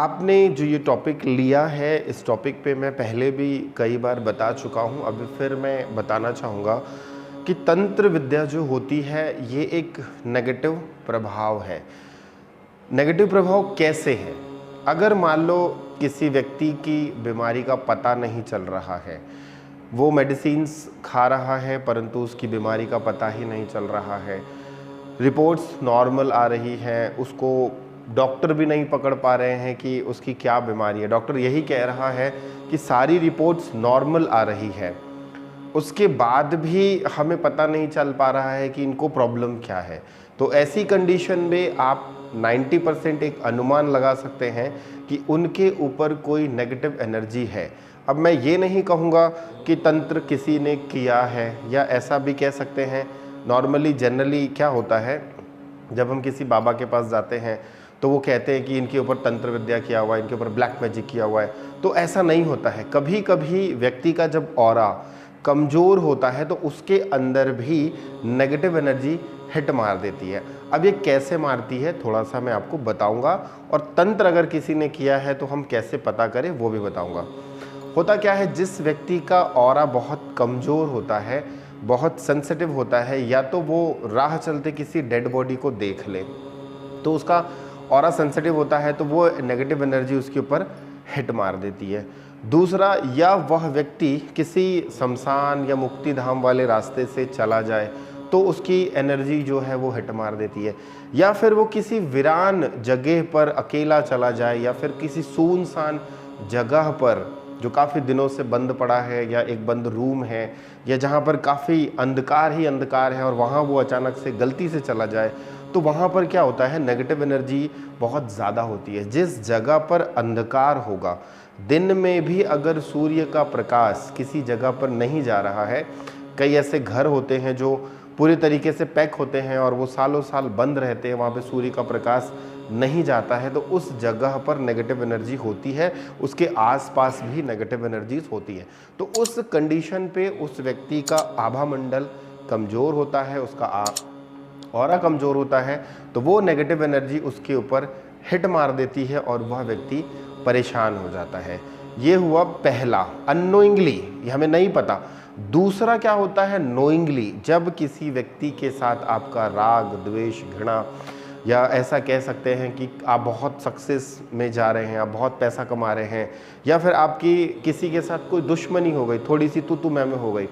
आपने जो ये टॉपिक लिया है, इस टॉपिक पे मैं पहले भी कई बार बता चुका हूँ, अभी फिर मैं बताना चाहूँगा कि तंत्र विद्या जो होती है ये एक नेगेटिव प्रभाव है। नेगेटिव प्रभाव कैसे है? अगर मान लो किसी व्यक्ति की बीमारी का पता नहीं चल रहा है, वो मेडिसिन्स खा रहा है परंतु उसकी बीमारी का पता ही नहीं चल रहा है, रिपोर्ट्स नॉर्मल आ रही हैं, उसको डॉक्टर भी नहीं पकड़ पा रहे हैं कि उसकी क्या बीमारी है, डॉक्टर यही कह रहा है कि सारी रिपोर्ट्स नॉर्मल आ रही है, उसके बाद भी हमें पता नहीं चल पा रहा है कि इनको प्रॉब्लम क्या है। तो ऐसी कंडीशन में आप 90% एक अनुमान लगा सकते हैं कि उनके ऊपर कोई नेगेटिव एनर्जी है। अब मैं ये नहीं कहूँगा कि तंत्र किसी ने किया है, या ऐसा भी कह सकते हैं नॉर्मली जनरली क्या होता है, जब हम किसी बाबा के पास जाते हैं तो वो कहते हैं कि इनके ऊपर तंत्र विद्या किया हुआ है, इनके ऊपर ब्लैक मैजिक किया हुआ है। तो ऐसा नहीं होता है। कभी कभी व्यक्ति का जब ऑरा कमज़ोर होता है तो उसके अंदर भी नेगेटिव एनर्जी हिट मार देती है। अब ये कैसे मारती है थोड़ा सा मैं आपको बताऊंगा, और तंत्र अगर किसी ने किया है तो हम कैसे पता करें वो भी बताऊंगा। होता क्या है, जिस व्यक्ति का ऑरा बहुत कमज़ोर होता है, बहुत सेंसिटिव होता है, या तो वो राह चलते किसी डेड बॉडी को देख ले तो उसका ऑरा सेंसिटिव होता है, तो वो नेगेटिव एनर्जी उसके ऊपर हिट मार देती है। दूसरा, या वह व्यक्ति किसी शमशान या मुक्ति धाम वाले रास्ते से चला जाए तो उसकी एनर्जी जो है वो हिट मार देती है। या फिर वो किसी वीरान जगह पर अकेला चला जाए, या फिर किसी सुनसान जगह पर जो काफ़ी दिनों से बंद पड़ा है, या एक बंद रूम है, या जहाँ पर काफ़ी अंधकार ही अंधकार है, और वहाँ वो अचानक से गलती से चला जाए तो वहाँ पर क्या होता है, नेगेटिव एनर्जी बहुत ज़्यादा होती है। जिस जगह पर अंधकार होगा, दिन में भी अगर सूर्य का प्रकाश किसी जगह पर नहीं जा रहा है, कई ऐसे घर होते हैं जो पूरी तरीके से पैक होते हैं और वो सालों साल बंद रहते हैं, वहाँ पे सूर्य का प्रकाश नहीं जाता है, तो उस जगह पर नेगेटिव एनर्जी होती है, उसके आसपास भी नेगेटिव एनर्जीज होती है। तो उस कंडीशन पे उस व्यक्ति का आभा मंडल कमज़ोर होता है, उसका ऑरा कमज़ोर होता है, तो वो नेगेटिव एनर्जी उसके ऊपर हिट मार देती है और वह व्यक्ति परेशान हो जाता है। ये हुआ पहला, अननोइंगली, ये हमें नहीं पता। दूसरा क्या होता है, नोइंगली, जब किसी व्यक्ति के साथ आपका राग द्वेष घृणा, या ऐसा कह सकते हैं कि आप बहुत सक्सेस में जा रहे हैं, आप बहुत पैसा कमा रहे हैं, या फिर आपकी किसी के साथ कोई दुश्मनी हो गई, थोड़ी सी तू मैं हो गई,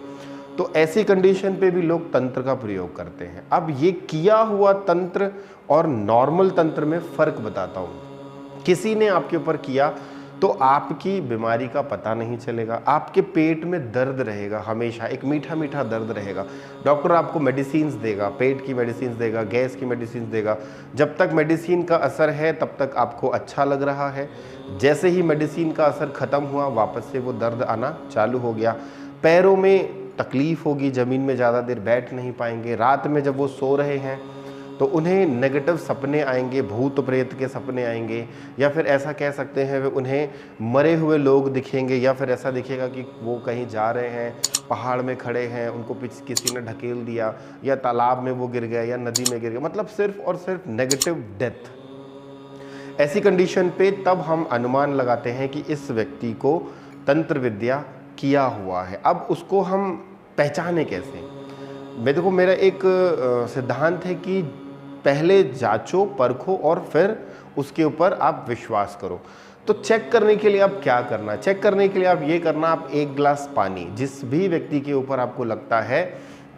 तो ऐसी कंडीशन पे भी लोग तंत्र का प्रयोग करते हैं। अब ये किया हुआ तंत्र और नॉर्मल तंत्र में फ़र्क बताता हूँ। किसी ने आपके ऊपर किया तो आपकी बीमारी का पता नहीं चलेगा, आपके पेट में दर्द रहेगा, हमेशा एक मीठा मीठा दर्द रहेगा। डॉक्टर आपको मेडिसिन्स देगा, पेट की मेडिसिन्स देगा, गैस की मेडिसिन्स देगा। जब तक मेडिसिन का असर है तब तक आपको अच्छा लग रहा है, जैसे ही मेडिसिन का असर ख़त्म हुआ वापस से वो दर्द आना चालू हो गया। पैरों में तकलीफ़ होगी, ज़मीन में ज़्यादा देर बैठ नहीं पाएंगे। रात में जब वो सो रहे हैं तो उन्हें नेगेटिव सपने आएंगे, भूत प्रेत के सपने आएंगे, या फिर ऐसा कह सकते हैं उन्हें मरे हुए लोग दिखेंगे, या फिर ऐसा दिखेगा कि वो कहीं जा रहे हैं, पहाड़ में खड़े हैं, उनको किसी ने ढकेल दिया, या तालाब में वो गिर गए, या नदी में गिर गए, मतलब सिर्फ और सिर्फ नेगेटिव डेथ। ऐसी कंडीशन पे तब हम अनुमान लगाते हैं कि इस व्यक्ति को तंत्र विद्या किया हुआ है। अब उसको हम पहचाने कैसे? देखो, मेरा एक सिद्धांत है कि पहले जांचो परखो और फिर उसके ऊपर आप विश्वास करो। तो चेक करने के लिए आप क्या करना, चेक करने के लिए आप ये करना, आप एक गिलास पानी, जिस भी व्यक्ति के ऊपर आपको लगता है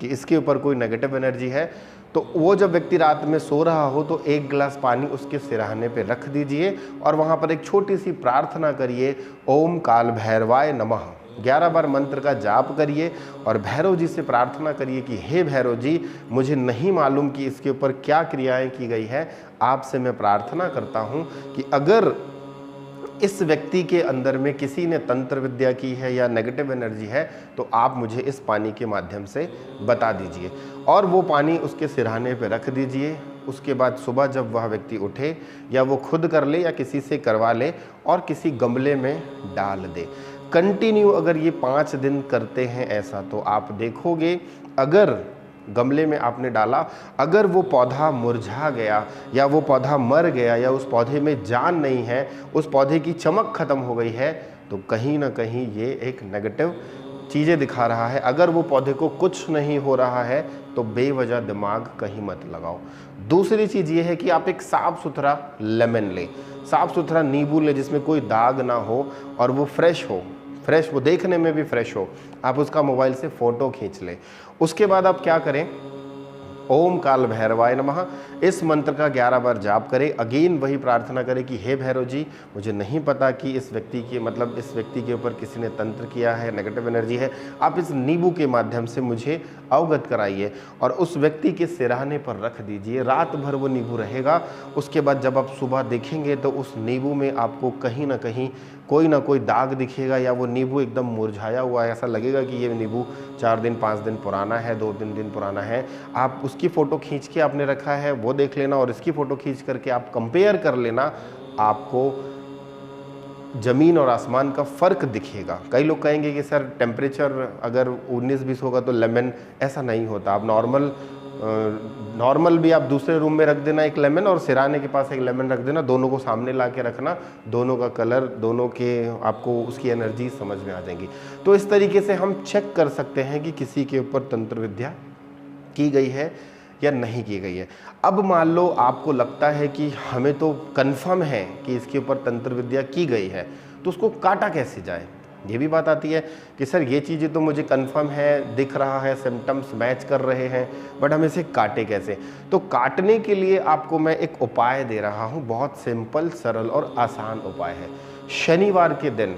कि इसके ऊपर कोई नेगेटिव एनर्जी है, तो वो जब व्यक्ति रात में सो रहा हो तो एक गिलास पानी उसके सिरहाने पे रख दीजिए और वहाँ पर एक छोटी सी प्रार्थना करिए, ओम काल भैरवाय नमः। 11 बार मंत्र का जाप करिए और भैरव जी से प्रार्थना करिए कि हे भैरव जी, मुझे नहीं मालूम कि इसके ऊपर क्या क्रियाएं की गई है, आपसे मैं प्रार्थना करता हूं कि अगर इस व्यक्ति के अंदर में किसी ने तंत्र विद्या की है या नेगेटिव एनर्जी है तो आप मुझे इस पानी के माध्यम से बता दीजिए। और वो पानी उसके सिरहाने पर रख दीजिए। उसके बाद सुबह जब वह व्यक्ति उठे, या वो खुद कर ले या किसी से करवा ले, और किसी गमले में डाल दे। कंटिन्यू अगर ये 5 दिन करते हैं ऐसा, तो आप देखोगे अगर गमले में आपने डाला, अगर वो पौधा मुरझा गया या वो पौधा मर गया या उस पौधे में जान नहीं है, उस पौधे की चमक खत्म हो गई है, तो कहीं ना कहीं ये एक नेगेटिव चीज़ें दिखा रहा है। अगर वो पौधे को कुछ नहीं हो रहा है तो बेवजह दिमाग कहीं मत लगाओ। दूसरी चीज़ ये है कि आप एक साफ़ सुथरा लेमन लें, साफ़ सुथरा नींबू लें जिसमें कोई दाग ना हो और वो फ्रेश हो, वो देखने में भी फ्रेश हो। आप उसका मोबाइल से फ़ोटो खींच लें। उसके बाद आप क्या करें, ओम काल भैरवाय नमः इस मंत्र का 11 बार जाप करें। अगेन वही प्रार्थना करें कि हे भैरव जी, मुझे नहीं पता कि इस व्यक्ति के ऊपर किसी ने तंत्र किया है, नेगेटिव एनर्जी है, आप इस नींबू के माध्यम से मुझे अवगत कराइए और उस व्यक्ति के सिरहाने पर रख दीजिए। रात भर वो नींबू रहेगा। उसके बाद जब आप सुबह देखेंगे तो उस नींबू में आपको कहीं ना कहीं कोई ना कोई दाग दिखेगा या वो नींबू एकदम मुरझाया हुआ है, ऐसा लगेगा कि ये नींबू 4 दिन 5 दिन पुराना है, 2-3 दिन पुराना है। आप उसकी फ़ोटो खींच के आपने रखा है वो देख लेना और इसकी फ़ोटो खींच करके आप कंपेयर कर लेना, आपको ज़मीन और आसमान का फ़र्क दिखेगा। कई लोग कहेंगे कि सर टेम्परेचर अगर 19-20 होगा तो लेमन, ऐसा नहीं होता। आप नॉर्मल भी आप दूसरे रूम में रख देना एक लेमन और सिराने के पास एक लेमन रख देना, दोनों को सामने ला के रखना, दोनों का कलर, दोनों के आपको उसकी एनर्जी समझ में आ जाएंगी। तो इस तरीके से हम चेक कर सकते हैं कि किसी के ऊपर तंत्र विद्या की गई है या नहीं की गई है। अब मान लो आपको लगता है कि हमें तो कंफर्म है कि इसके ऊपर तंत्र विद्या की गई है, तो उसको काटा कैसे जाए। ये भी बात आती है कि सर ये चीज़ें तो मुझे कंफर्म है, दिख रहा है, सिम्टम्स मैच कर रहे हैं, बट हम इसे काटे कैसे। तो काटने के लिए आपको मैं एक उपाय दे रहा हूँ, बहुत सिंपल, सरल और आसान उपाय है। शनिवार के दिन,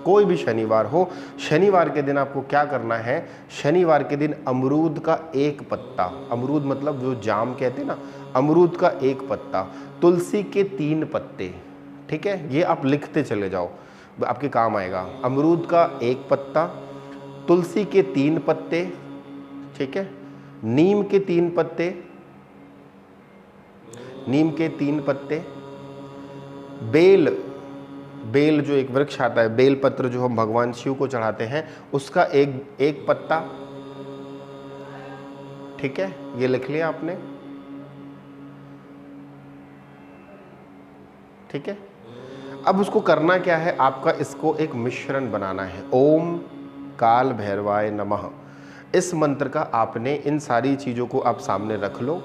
कोई भी शनिवार हो, शनिवार के दिन आपको क्या करना है, शनिवार के दिन अमरूद का एक पत्ता, अमरूद मतलब जो जाम कहते हैं ना, अमरूद का एक पत्ता, तुलसी के 3 पत्ते, ठीक है, ये आप लिखते चले जाओ, आपके काम आएगा। अमरूद का एक पत्ता, तुलसी के 3 पत्ते, ठीक है, नीम के 3 पत्ते, नीम के 3 पत्ते, बेल जो एक वृक्ष आता है, बेल पत्र जो हम भगवान शिव को चढ़ाते हैं, उसका एक पत्ता, ठीक है, ये लिख लिया आपने, ठीक है। अब उसको करना क्या है, आपका इसको एक मिश्रण बनाना है। ओम काल भैरवाय नमः इस मंत्र का आपने इन सारी चीज़ों को आप सामने रख लो।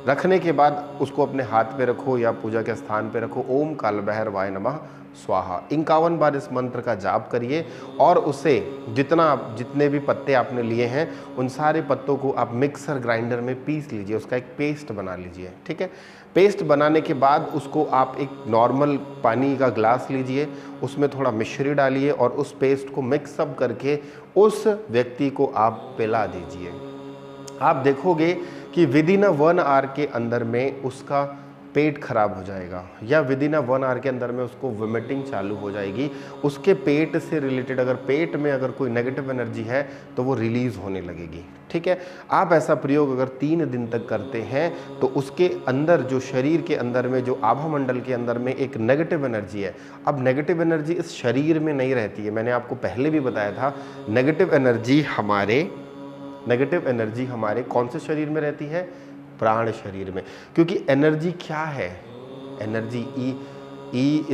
रखने के बाद उसको अपने हाथ पे रखो या पूजा के स्थान पे रखो। ओम काल भैरवाय नमः स्वाहा 51 बार इस मंत्र का जाप करिए और उसे जितने भी पत्ते आपने लिए हैं उन सारे पत्तों को आप मिक्सर ग्राइंडर में पीस लीजिए, उसका एक पेस्ट बना लीजिए, ठीक है। पेस्ट बनाने के बाद उसको आप एक नॉर्मल पानी का ग्लास लीजिए, उसमें थोड़ा मिश्री डालिए और उस पेस्ट को मिक्सअप करके उस व्यक्ति को आप पिला दीजिए। आप देखोगे कि विदिन 1 आवर के अंदर में उसका पेट खराब हो जाएगा या विदिन 1 आवर के अंदर में उसको वोमिटिंग चालू हो जाएगी। उसके पेट से रिलेटेड अगर पेट में अगर कोई नेगेटिव एनर्जी है तो वो रिलीज़ होने लगेगी, ठीक है। आप ऐसा प्रयोग अगर 3 दिन तक करते हैं तो उसके अंदर जो शरीर के अंदर में जो आभा मंडल के अंदर में एक नेगेटिव एनर्जी है, अब नेगेटिव एनर्जी इस शरीर में नहीं रहती है। मैंने आपको पहले भी बताया था, नेगेटिव एनर्जी हमारे कौन से शरीर में रहती है, प्राण शरीर में। क्योंकि एनर्जी क्या है, एनर्जी E =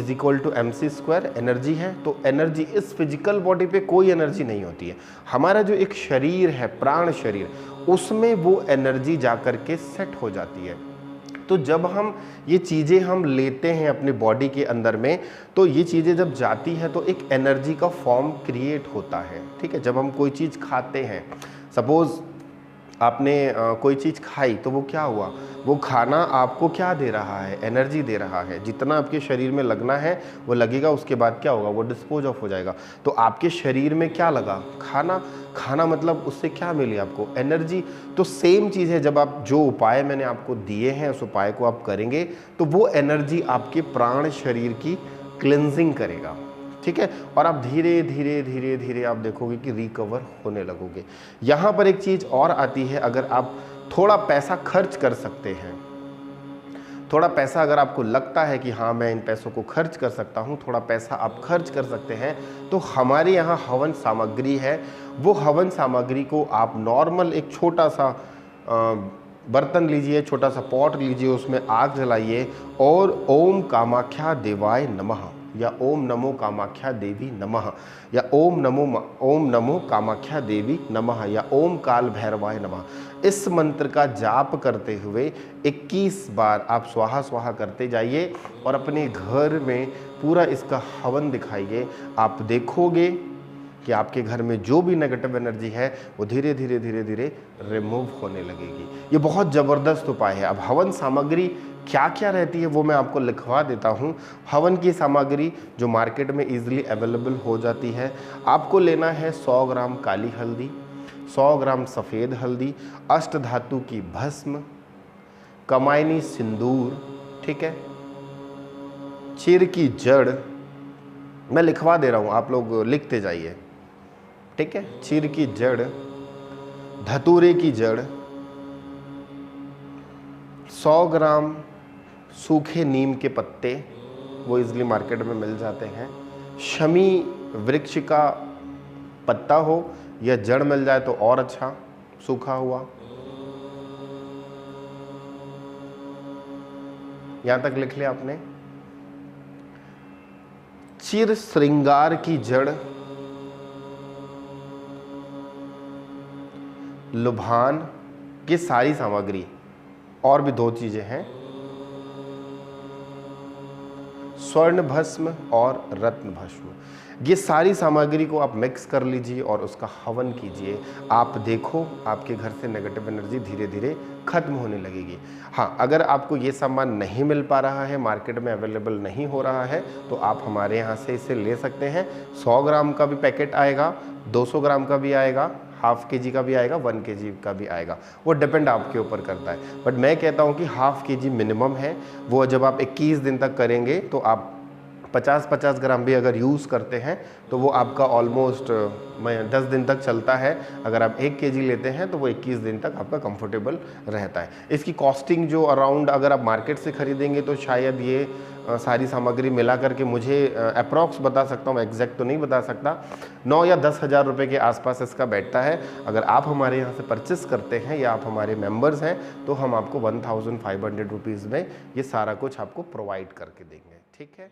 mc², एनर्जी है। तो एनर्जी इस फिजिकल बॉडी पे कोई एनर्जी नहीं होती है। हमारा जो एक शरीर है, प्राण शरीर, उसमें वो एनर्जी जाकर के सेट हो जाती है। तो जब हम ये चीज़ें हम लेते हैं अपनी बॉडी के अंदर में, तो ये चीज़ें जब जाती है तो एक एनर्जी का फॉर्म क्रिएट होता है, ठीक है। जब हम कोई चीज़ खाते हैं, सपोज़ आपने कोई चीज़ खाई तो वो क्या हुआ, वो खाना आपको क्या दे रहा है, एनर्जी दे रहा है। जितना आपके शरीर में लगना है वो लगेगा, उसके बाद क्या होगा, वो डिस्पोज ऑफ हो जाएगा। तो आपके शरीर में क्या लगा, खाना मतलब उससे क्या मिली आपको, एनर्जी। तो सेम चीज़ है, जब आप जो उपाय मैंने आपको दिए हैं उस उपाय को आप करेंगे तो वो एनर्जी आपके प्राण शरीर की क्लिनजिंग करेगा, ठीक है। और आप धीरे धीरे आप देखोगे कि रिकवर होने लगोगे। यहाँ पर एक चीज़ और आती है, अगर आप थोड़ा पैसा खर्च कर सकते हैं, थोड़ा पैसा अगर आपको लगता है कि हाँ मैं इन पैसों को खर्च कर सकता हूँ, थोड़ा पैसा आप खर्च कर सकते हैं, तो हमारे यहाँ हवन सामग्री है। वो हवन सामग्री को आप नॉर्मल एक छोटा सा बर्तन लीजिए, छोटा सा पॉट लीजिए, उसमें आग जलाइए और ओम कामाख्या देवाय नमः या ओम नमो कामाख्या देवी नमः या ओम नमो कामाख्या देवी नमः या ओम काल भैरवाय नमः, इस मंत्र का जाप करते हुए 21 बार आप स्वाहा स्वाहा करते जाइए और अपने घर में पूरा इसका हवन दिखाइए। आप देखोगे कि आपके घर में जो भी नेगेटिव एनर्जी है वो धीरे धीरे धीरे धीरे रिमूव होने लगेगी। ये बहुत ज़बरदस्त उपाय है। अब हवन सामग्री क्या क्या रहती है वो मैं आपको लिखवा देता हूँ। हवन की सामग्री जो मार्केट में इजीली अवेलेबल हो जाती है, आपको लेना है 100 ग्राम काली हल्दी, 100 ग्राम सफ़ेद हल्दी, अष्टधातु की भस्म, कमायनी सिंदूर, ठीक है, चीर की जड़, मैं लिखवा दे रहा हूँ, आप लोग लिखते जाइए, ठीक है। चीर की जड़, धतूरे की जड़, 100 ग्राम सूखे नीम के पत्ते, वो इजली मार्केट में मिल जाते हैं। शमी वृक्ष का पत्ता हो या जड़ मिल जाए तो और अच्छा, सूखा हुआ। यहां तक लिख लिया आपने। चिर श्रृंगार की जड़, लुभान की सारी सामग्री, और भी 2 चीजें हैं, स्वर्ण भस्म और रत्न भस्म। ये सारी सामग्री को आप मिक्स कर लीजिए और उसका हवन कीजिए। आप देखो आपके घर से नेगेटिव एनर्जी धीरे धीरे खत्म होने लगेगी। हाँ, अगर आपको ये सामान नहीं मिल पा रहा है, मार्केट में अवेलेबल नहीं हो रहा है, तो आप हमारे यहाँ से इसे ले सकते हैं। 100 ग्राम का भी पैकेट आएगा, 200 ग्राम का भी आएगा, ½ kg का भी आएगा, 1 kg का भी आएगा, वो डिपेंड आपके ऊपर करता है। बट मैं कहता हूँ कि ½ kg मिनिमम है। वो जब आप 21 दिन तक करेंगे तो आप 50-50 ग्राम भी अगर यूज़ करते हैं तो वो आपका ऑलमोस्ट 10 दिन तक चलता है। अगर आप 1 kg लेते हैं तो वो 21 दिन तक आपका कंफर्टेबल रहता है। इसकी कॉस्टिंग जो अराउंड अगर आप मार्केट से ख़रीदेंगे तो शायद ये सारी सामग्री मिला करके मुझे अप्रॉक्स बता सकता हूँ, एग्जैक्ट तो नहीं बता सकता, 9 या 10 हज़ार रुपये के आसपास इसका बैठता है। अगर आप हमारे यहाँ से परचेस करते हैं या आप हमारे मेंबर्स हैं तो हम आपको 1500 रुपीज़ में ये सारा कुछ आपको प्रोवाइड करके देंगे, ठीक है।